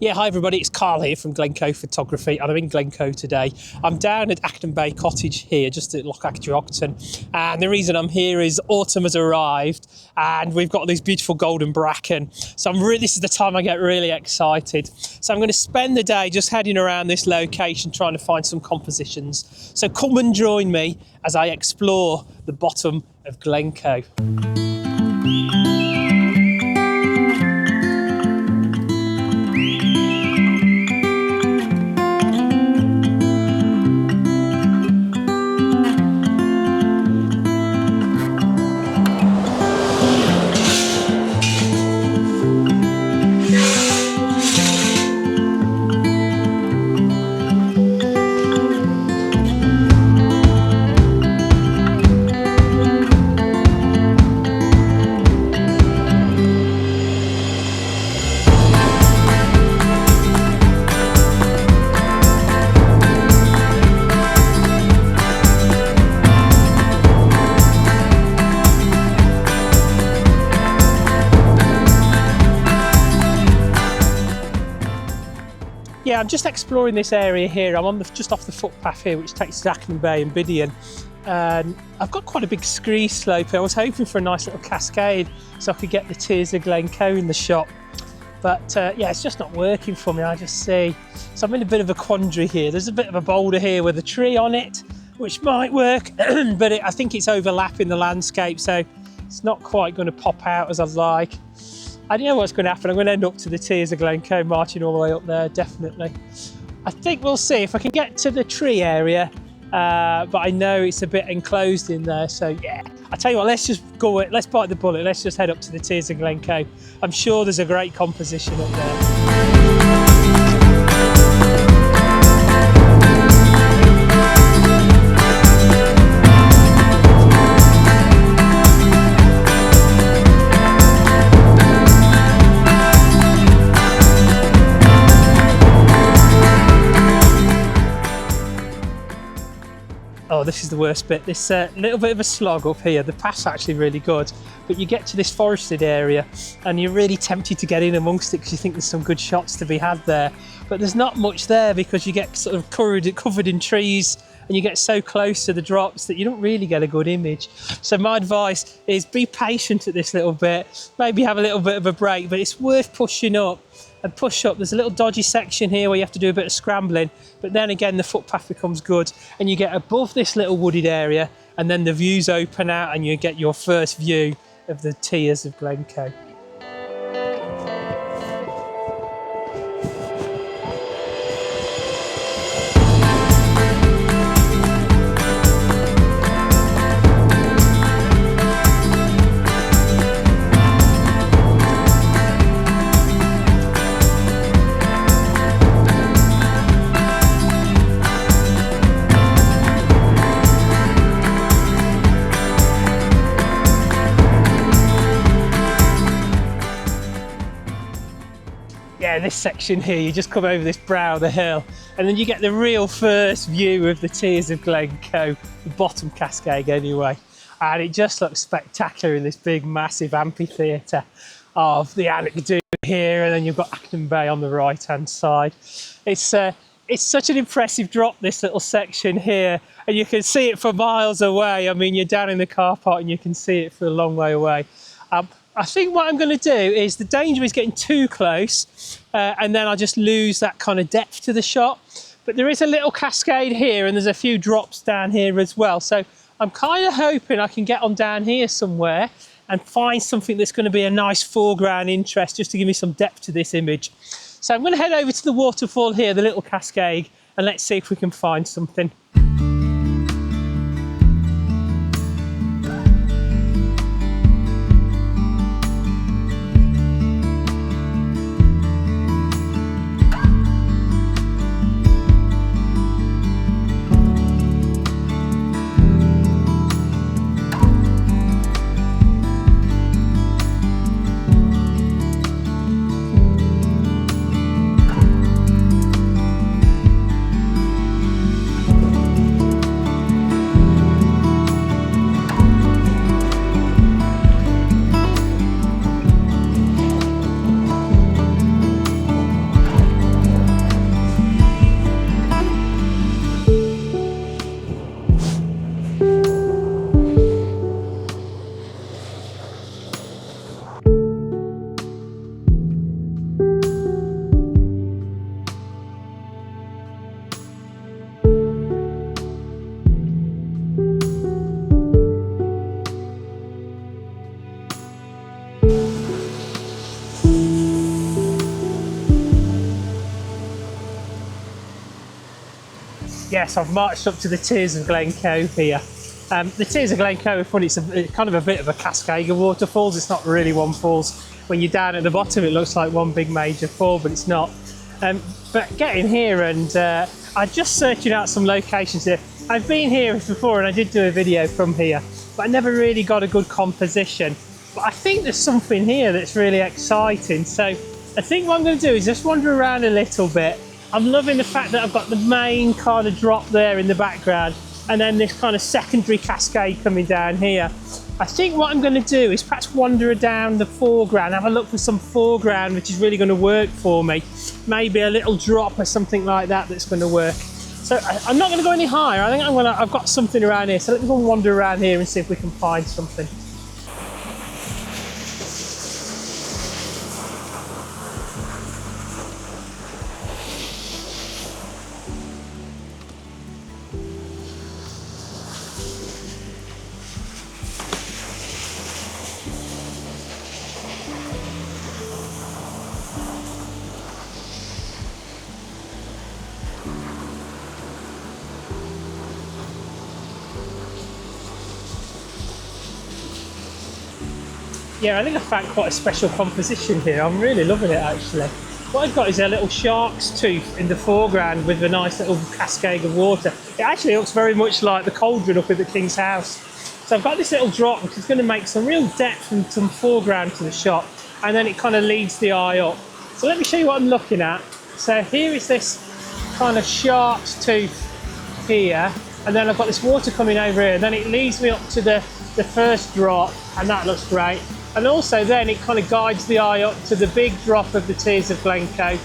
Yeah, hi everybody, it's Karl here from Glencoe Photography and I'm in Glencoe today. I'm down at Acton Bay Cottage here, just at Loch Acton, and the reason I'm here is autumn has arrived and we've got these beautiful golden bracken. So this is the time I get really excited. So I'm going to spend the day just heading around this location trying to find some compositions. So come and join me as I explore the bottom of Glencoe. Yeah, I'm just exploring this area here. I'm on just off the footpath here, which takes to Acton Bay and Bidian. And I've got quite a big scree slope here. I was hoping for a nice little cascade so I could get the Tears of Glencoe in the shot. But yeah, it's just not working for me, I just see. So I'm in a bit of a quandary here. There's a bit of a boulder here with a tree on it, which might work, but I think it's overlapping the landscape, so it's not quite going to pop out as I'd like. I don't know what's going to happen. I'm going to end up to the Tears of Glencoe, marching all the way up there, definitely. I think we'll see if I can get to the tree area, but I know it's a bit enclosed in there, so yeah. I tell you what, let's just go, let's bite the bullet, let's just head up to the Tears of Glencoe. I'm sure there's a great composition up there. Oh, this is the worst bit. This little bit of a slog up here. The path's actually really good, but you get to this forested area and you're really tempted to get in amongst it because you think there's some good shots to be had there. But there's not much there because you get sort of covered in trees and you get so close to the drops that you don't really get a good image. So my advice is be patient at this little bit, maybe have a little bit of a break, but it's worth pushing up. And push up. There's a little dodgy section here where you have to do a bit of scrambling, but then again the footpath becomes good and you get above this little wooded area and then the views open out and you get your first view of the Tears of Glencoe. Yeah, this section here, you just come over this brow of the hill and then you get the real first view of the Tears of Glencoe, the bottom cascade anyway. And it just looks spectacular in this big, massive amphitheatre of the Annick here, and then you've got Acton Bay on the right-hand side. It's such an impressive drop, this little section here, and you can see it for miles away. I mean, you're down in the car park and you can see it for a long way away. I think what I'm going to do is, the danger is getting too close and then I'll just lose that kind of depth to the shot. But there is a little cascade here and there's a few drops down here as well. So I'm kind of hoping I can get on down here somewhere and find something that's going to be a nice foreground interest just to give me some depth to this image. So I'm going to head over to the waterfall here, the little cascade, and let's see if we can find something. Yes, I've marched up to the Tears of Glencoe here. The Tears of Glencoe are funny, it's kind of a bit of a cascade of waterfalls. It's not really one falls. When you're down at the bottom, it looks like one big major fall, but it's not. But getting here, and I'm just searching out some locations here. I've been here before and I did do a video from here, but I never really got a good composition. But I think there's something here that's really exciting. So I think what I'm going to do is just wander around a little bit. I'm loving the fact that I've got the main kind of drop there in the background, and then this kind of secondary cascade coming down here. I think what I'm going to do is perhaps wander down the foreground, have a look for some foreground which is really going to work for me. Maybe a little drop or something like that that's going to work. So I'm not going to go any higher. I think I've got something around here. So let me go and wander around here and see if we can find something. Yeah, I think I found quite a special composition here. I'm really loving it actually. What I've got is a little shark's tooth in the foreground with a nice little cascade of water. It actually looks very much like the cauldron up at the King's house. So I've got this little drop which is going to make some real depth and some foreground to the shot, and then it kind of leads the eye up. So let me show you what I'm looking at. So here is this kind of shark's tooth here, and then I've got this water coming over here, and then it leads me up to the first drop, and that looks great. And also then it kind of guides the eye up to the big drop of the Tears of Glencoe.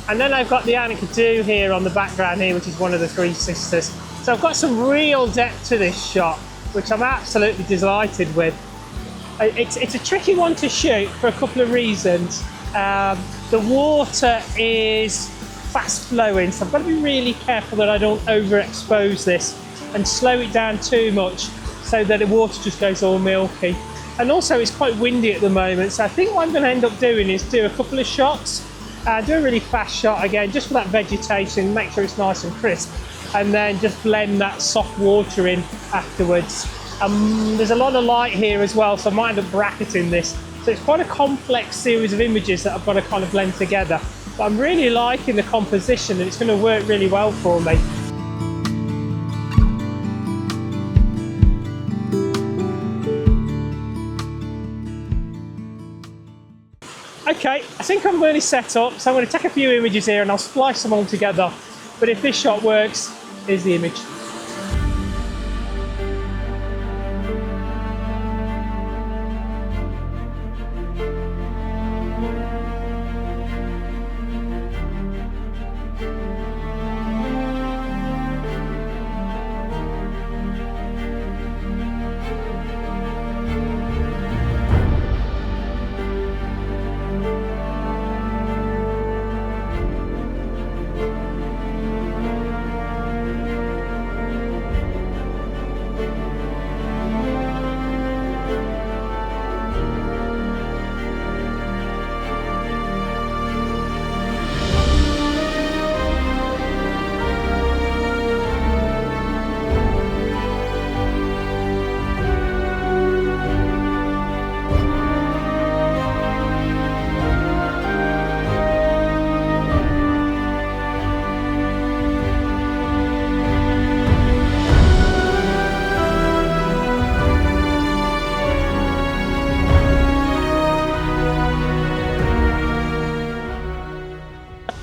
And then I've got the Anakadu here on the background here, which is one of the three sisters. So I've got some real depth to this shot, which I'm absolutely delighted with. It's a tricky one to shoot for a couple of reasons. The water is fast flowing, so I've got to be really careful that I don't overexpose this and slow it down too much so that the water just goes all milky. And also it's quite windy at the moment, so I think what I'm going to end up doing is do a couple of shots, do a really fast shot again just for that vegetation, make sure it's nice and crisp, and then just blend that soft water in afterwards. There's a lot of light here as well, so I might end up bracketing this, so it's quite a complex series of images that I've got to kind of blend together, but I'm really liking the composition and it's going to work really well for me. Okay, I think I'm really set up, so I'm going to take a few images here and I'll splice them all together. But if this shot works, here's the image.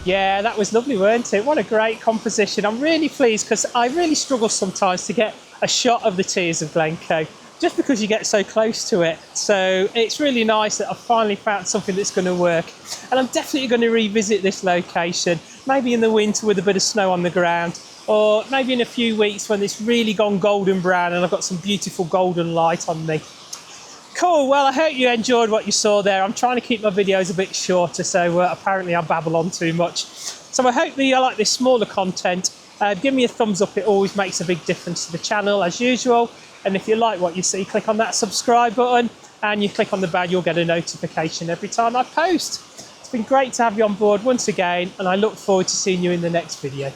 Yeah, that was lovely, weren't it? What a great composition. I'm really pleased because I really struggle sometimes to get a shot of the Tears of Glencoe just because you get so close to it. So it's really nice that I've finally found something that's going to work. And I'm definitely going to revisit this location, maybe in the winter with a bit of snow on the ground, or maybe in a few weeks when it's really gone golden brown and I've got some beautiful golden light on me. Cool, well I hope you enjoyed what you saw there. I'm trying to keep my videos a bit shorter, so apparently I babble on too much. So I hope that you like this smaller content. Give me a thumbs up, it always makes a big difference to the channel as usual. And if you like what you see, click on that subscribe button and you click on the bell, you'll get a notification every time I post. It's been great to have you on board once again, and I look forward to seeing you in the next video.